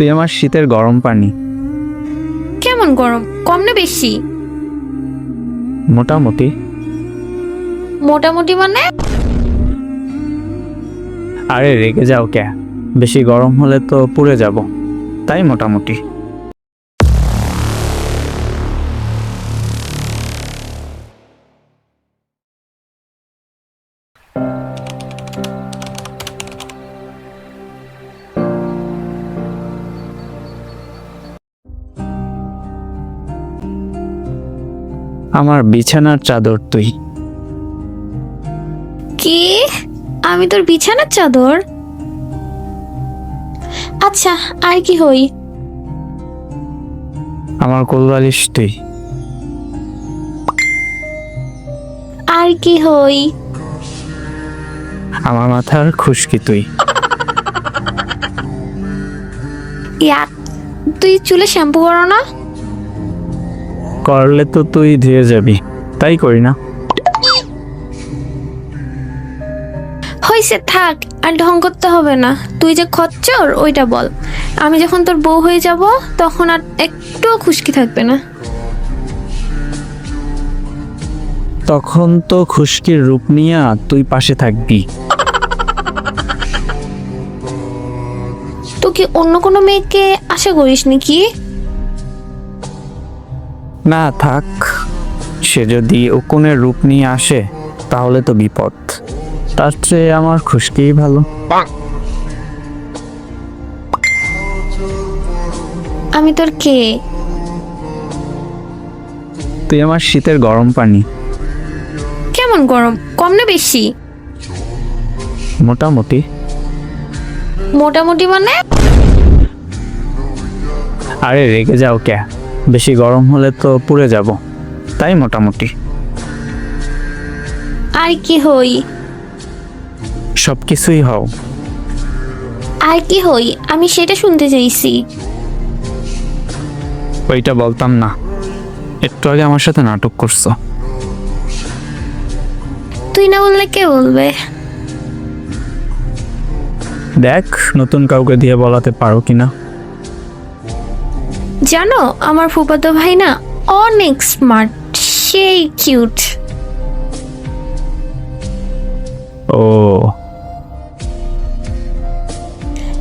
তুই আমার শীতের গরম পানি। কেমন গরম, কম না বেশি? মোটামুটি। মোটামুটি মানে? আরে রেগে যাও কে? বেশি গরম হলে তো পুড়ে যাব, তাই মোটামুটি। আমার বিছানার চাদর তুই। কি? আমি তোর বিছানার চাদর? আচ্ছা, আর কি হই? আমার কোলবালিশ তুই। আর কি হই? আমার মাথার খুশকি তুই। ইয়াক, তুই চুলে শ্যাম্পু করো না? করলে তো তুই ধুয়ে যাবি, তাই করি না। হইছে, থাক, আর ঢং করতে হবে না। তুই যে খচ্চর ওইটা বল। আমি যখন তোর বউ হয়ে যাব তখন আর একটুও খুশকি থাকবে না। তখন তো খুশকির রূপ নিয়ে তুই পাশে থাকবি। তো কি অন্য কোনো মেয়েকে আশা করিস নাকি? না থাক, সে যদি উকুনের রূপ নিয়ে আসে তাহলে তো বিপদ। তার চেয়ে আমার খুশকিই ভালো। আমি তোর কে? তুই আমার শীতের গরম পানি। কেমন গরম, কম না বেশি? মোটামুটি। মোটামুটি মানে? আরে রেগে যাও কে? বেশি গরম হলে তো পুড়ে যাব, তাই মোটামুটি। আর কি হই? সব কিছুই হও। আর কি হই আমি সেটা শুনতে চাইছি। ওইটা বলতাম না, একটু আগে আমার সাথে নাটক করছো। তুই না বললে কে বলবে? দেখ নতুন কাউকে দিয়ে বলাতে পারো কিনা। জানো, আমার ফুফাতো ভাই না অনেক স্মার্ট, সেই কিউট। ও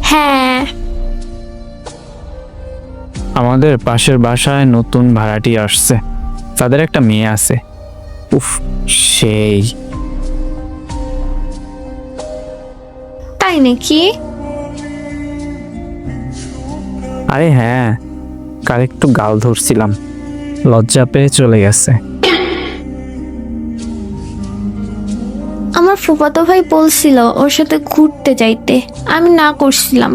হ্যাঁ। আমাদের পাশের বাসায় নতুন ভাড়াটি আসছে, তাদের একটা মেয়ে আছে। উফ, সেই। তাই নাকি? আরে হ্যাঁ, কাল একটু গাল ধরছিলাম, লজ্জা পেয়ে চলে গেছে। আমার ফুফাতো ভাই বলছিল ওর সাথে ঘুরতে যাইতে, আমি না করছিলাম।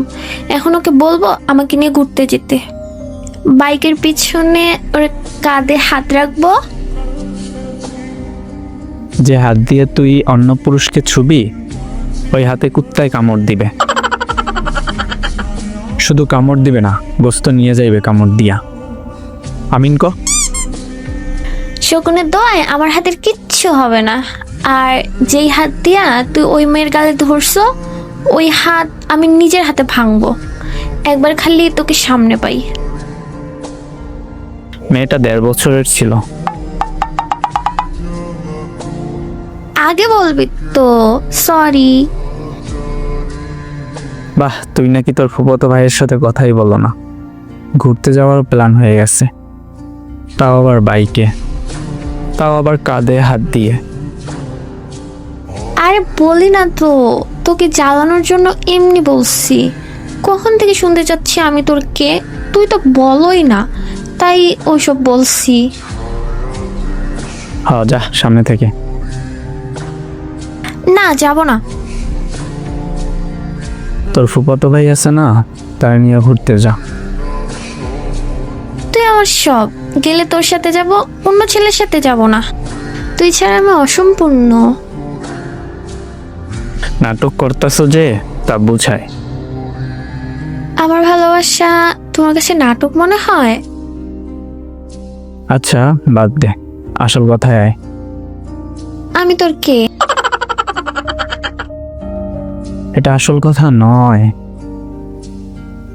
এখন ওকে বলবো আমাকে নিয়ে ঘুরতে যেতে। বাইকের পিছনে ওর কাঁধে হাত রাখবো। যে হাত দিয়ে তুই অন্য পুরুষকে ছুবি, ওই হাতে কুত্তায় কামড় দিবে। শুধু কামড় দিবে না, গোস্ত নিয়ে যাইবে কামড় দিয়া। আমিন ক। শকুনের দোয়ায় আমার হাতের কিচ্ছু হবে না। আর যেই হাত দিয়া তুই ওই মেয়ের গালে ধরছো, ওই হাত আমি নিজের হাতে ভাঙবো, একবার খালি তোকে সামনে পাই। মেয়েটা 1.5 বছরের ছিল। আগে বলবি তো। সরি। বাহ, তুই নাকি তোর ফুফাতো ভাইয়ের সাথে কথাই বলো না। ঘুরতে যাওয়ার প্ল্যান হয়ে গেছে, তাও আবার বাইকে, তাও আবার কাঁধে হাত দিয়ে। আরে বলি না তো, তোকে জ্বালানোর জন্য এমনি বলছি। কখন থেকে শুনতে চাচ্ছি আমি তোর কে, তুই তো বলোই না, তাই ওইসব বলছি। হ যা সামনে থেকে। না, যাব না। তোর ফুফাতো ভাই আছে না, তার নিয়ে ঘুরতে যা। তুই আমার সব, গেলে তোর সাথে যাব, অন্য ছেলের সাথে যাব না। তুই ছাড়া আমি অসম্পূর্ণ। নাটক করতেছো যে, তা বুঝায়। আমার ভালোবাসা তোমার কাছে নাটক মনে হয়? আচ্ছা বাদ দে, আসল কথায় আয়। আমি তোর কে? এটা আসল কথা নয়।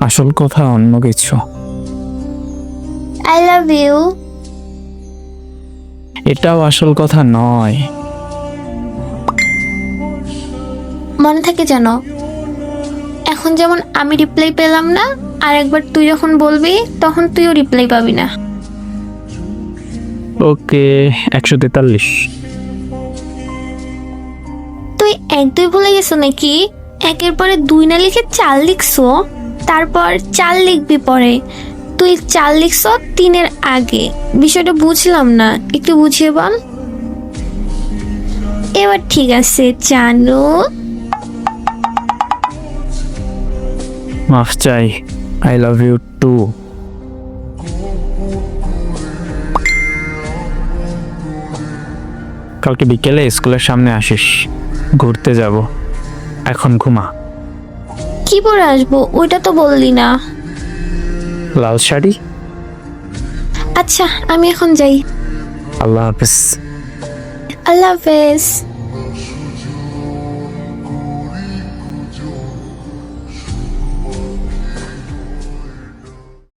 আসল কথা অন্য কিছু। I love you. এটাও আসল কথা নয়। মনে থাকে জানো, এখন যেমন আমি রিপ্লাই পেলাম না, আর একবার তুই যখন বলবি তখন তুইও রিপ্লাই পাবি না। ওকে, 143। তুই 1-2 ভুলে গেছো নাকি? একের পরে 2 না লিখে 4 লিখছো, তারপর 4 লিখবি পরে। তুই 4 লিখছো 3-এর আগে। বিষয়টা বুঝলাম না, একটু বুঝিয়ে বল। এবার ঠিক আছে জানু। মাফ চাই, আই লাভ ইউ টু। কালকে বিকেলে স্কুলের সামনে আসিস, ঘুরতে যাব। এখন ঘুমা। কি পরে আসবো ওইটা তো বললি না। লাল শাড়ি। আচ্ছা আমি এখন যাই। আল্লাহ হাফেজ। আল্লাহ হাফেজ।